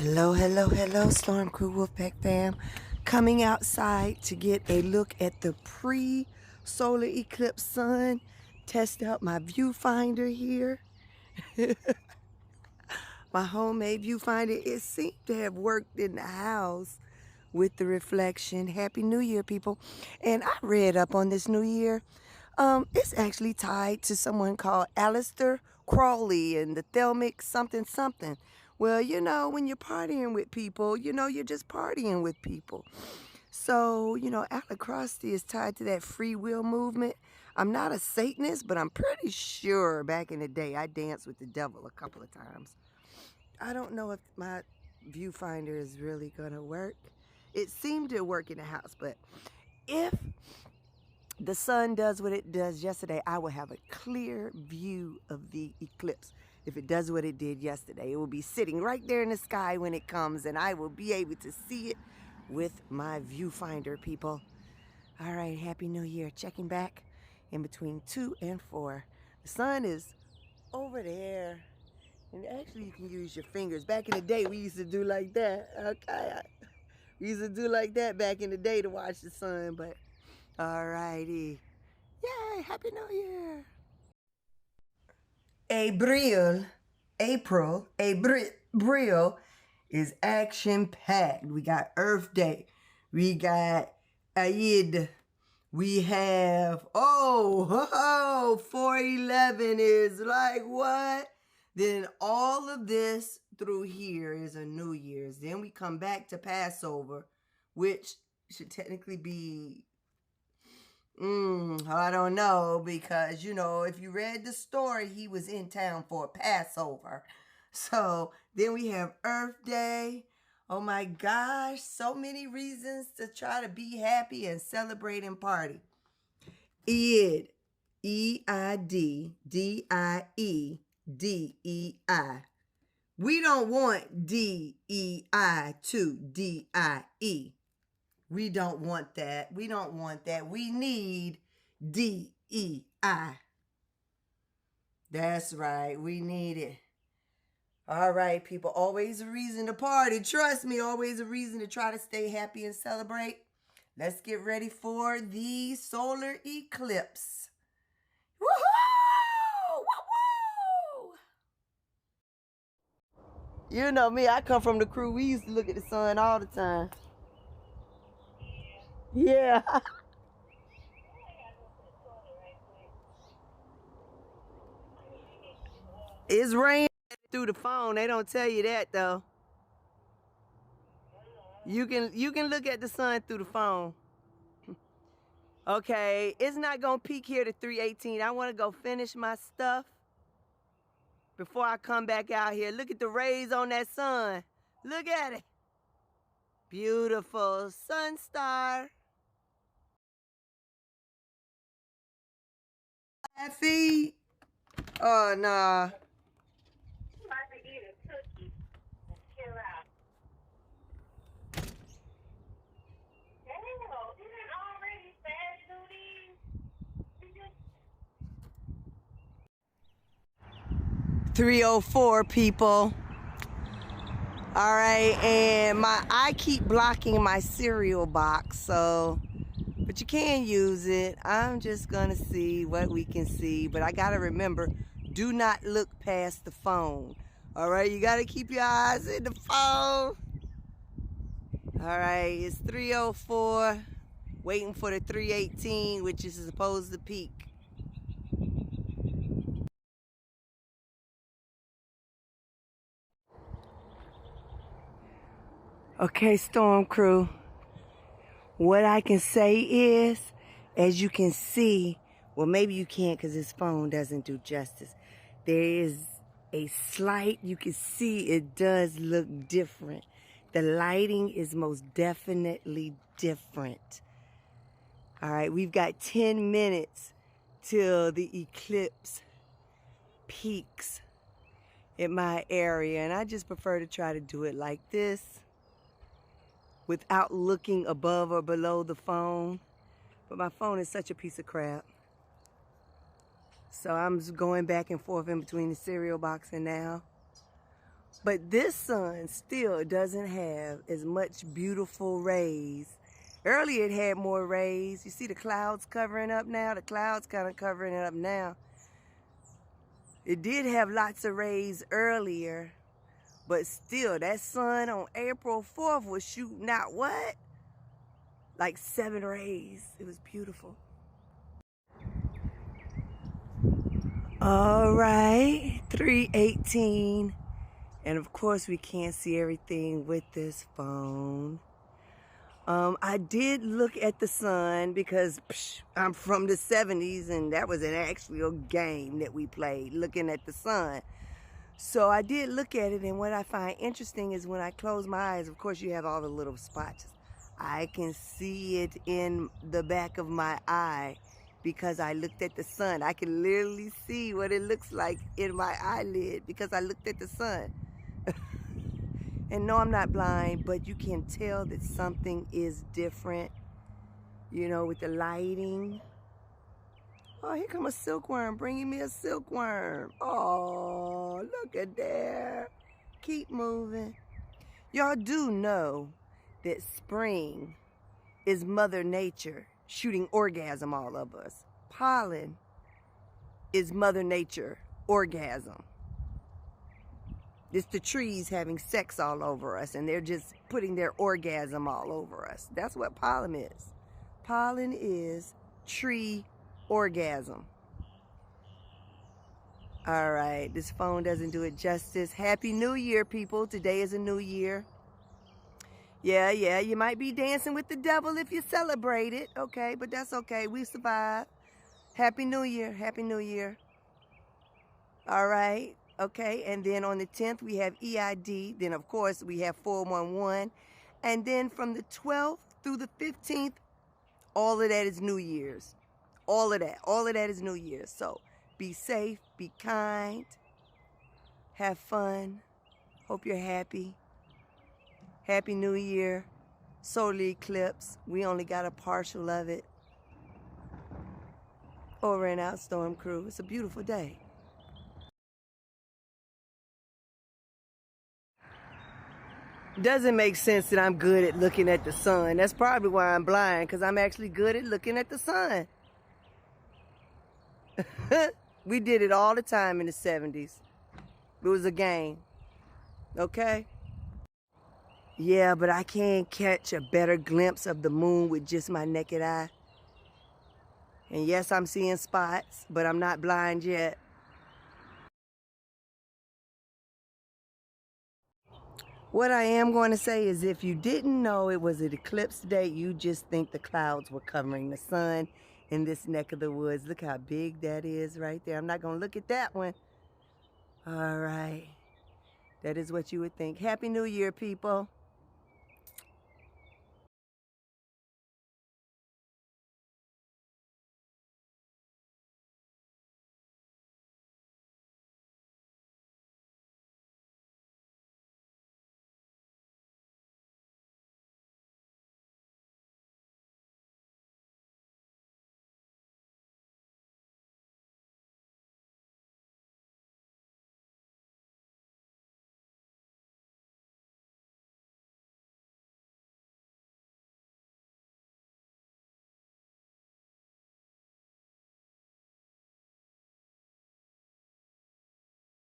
Hello, Storm Crew Wolfpack fam. Coming outside to get a look at the pre-solar eclipse sun. Test out my viewfinder here. My homemade viewfinder. It seemed to have worked in the house with the reflection. Happy New Year, people. And I read up on this New Year. It's actually tied to someone called Aleister Crowley and the Thelmic something. Well, you know, when you're partying with people, you know, you're just partying with people. So, you know, Crowley is tied to that free will movement. I'm not a Satanist, but I'm pretty sure back in the day I danced with the devil a couple of times. I don't know if my viewfinder is really gonna work. It seemed to work in the house, but if the sun does what it does yesterday, I will have a clear view of the eclipse. If it does what it did yesterday, it will be sitting right there in the sky when it comes, and I will be able to see it with my viewfinder, people. All right, Happy New Year. Checking back in between 2 and 4. The sun is over there, and actually you can use your fingers. Back in the day, we used to do like that, okay? We used to do like that back in the day to watch the sun, but all righty. Yay, Happy New Year. April is action-packed. We got Earth Day. We got Eid. We have, 411 is like what? Then all of this through here is a New Year's. Then we come back to Passover, which should technically be I don't know, because, you know, if you read the story, he was in town for Passover. So then we have Earth Day. Oh my gosh, so many reasons to try to be happy and celebrate and party. Eid, E-I-D-D-I-E-D-E-I. We don't want D-E-I to D-I-E. We don't want that. We don't want that. We need D-E-I. That's right. We need it. All right, people. Always a reason to party. Trust me, always a reason to try to stay happy and celebrate. Let's get ready for the solar eclipse. Woohoo! Woo-woo! You know me. I come from the crew. We used to look at the sun all the time. Yeah. It's raining through the phone. They don't tell you that though. You can look at the sun through the phone. Okay, it's not gonna peak here to 318. I want to go finish my stuff before I come back out here. Look at the rays on that sun. Look at it. Beautiful sun star. Feet. Oh, nah. $3:04, people. All right, and I keep blocking my cereal box, so, but you can use it. I'm just gonna see what we can see, but I gotta remember, do not look past the phone. All right, you gotta keep your eyes in the phone. All right, it's 3:04, waiting for the 3:18, which is supposed to peak. Okay, Storm Crew, what I can say is, as you can see, well, maybe you can't because this phone doesn't do justice. There is a slight, you can see it does look different. The lighting is most definitely different. All right, we've got 10 minutes till the eclipse peaks in my area, and I just prefer to try to do it like this, without looking above or below the phone. But my phone is such a piece of crap. So I'm just going back and forth in between the cereal box and now. But this sun still doesn't have as much beautiful rays. Earlier it had more rays. You see the clouds covering up now? The clouds kind of covering it up now. It did have lots of rays earlier, but still that sun on April 4th was shooting out what? Like 7 rays. It was beautiful. All right, 3:18. And of course we can't see everything with this phone. I did look at the sun because I'm from the 70s and that was an actual game that we played, looking at the sun. So I did look at it, and what I find interesting is when I close my eyes, of course you have all the little spots. I can see it in the back of my eye because I looked at the sun. I can literally see what it looks like in my eyelid because I looked at the sun. And no, I'm not blind, but you can tell that something is different, you know, with the lighting. Oh, here come a silkworm bringing me a silkworm. Oh, look at there. Keep moving. Y'all do know that spring is Mother Nature shooting orgasm all of us. Pollen is Mother Nature orgasm. It's the trees having sex all over us, and they're just putting their orgasm all over us. That's what pollen is. Pollen is tree orgasm. All right, this phone doesn't do it justice. Happy New Year, people. Today is a new year. Yeah, you might be dancing with the devil if you celebrate it, okay? But that's okay. We survived. Happy New Year. Happy New Year. All right. Okay, and then on the 10th, we have EID. Then, of course, we have 411. And then from the 12th through the 15th, all of that is New Year's. All of that is New Year's. So be safe, be kind, have fun. Hope you're happy. Happy New Year. Solar eclipse. We only got a partial of it. Over and out, Storm Crew. It's a beautiful day. Doesn't make sense that I'm good at looking at the sun. That's probably why I'm blind, because I'm actually good at looking at the sun. We did it all the time in the 70s. It was a game. Okay? Yeah, but I can't catch a better glimpse of the moon with just my naked eye. And yes, I'm seeing spots, but I'm not blind yet. What I am going to say is if you didn't know it was an eclipse today, you just think the clouds were covering the sun in this neck of the woods. Look how big that is right there. I'm not going to look at that one. All right. That is what you would think. Happy New Year, people.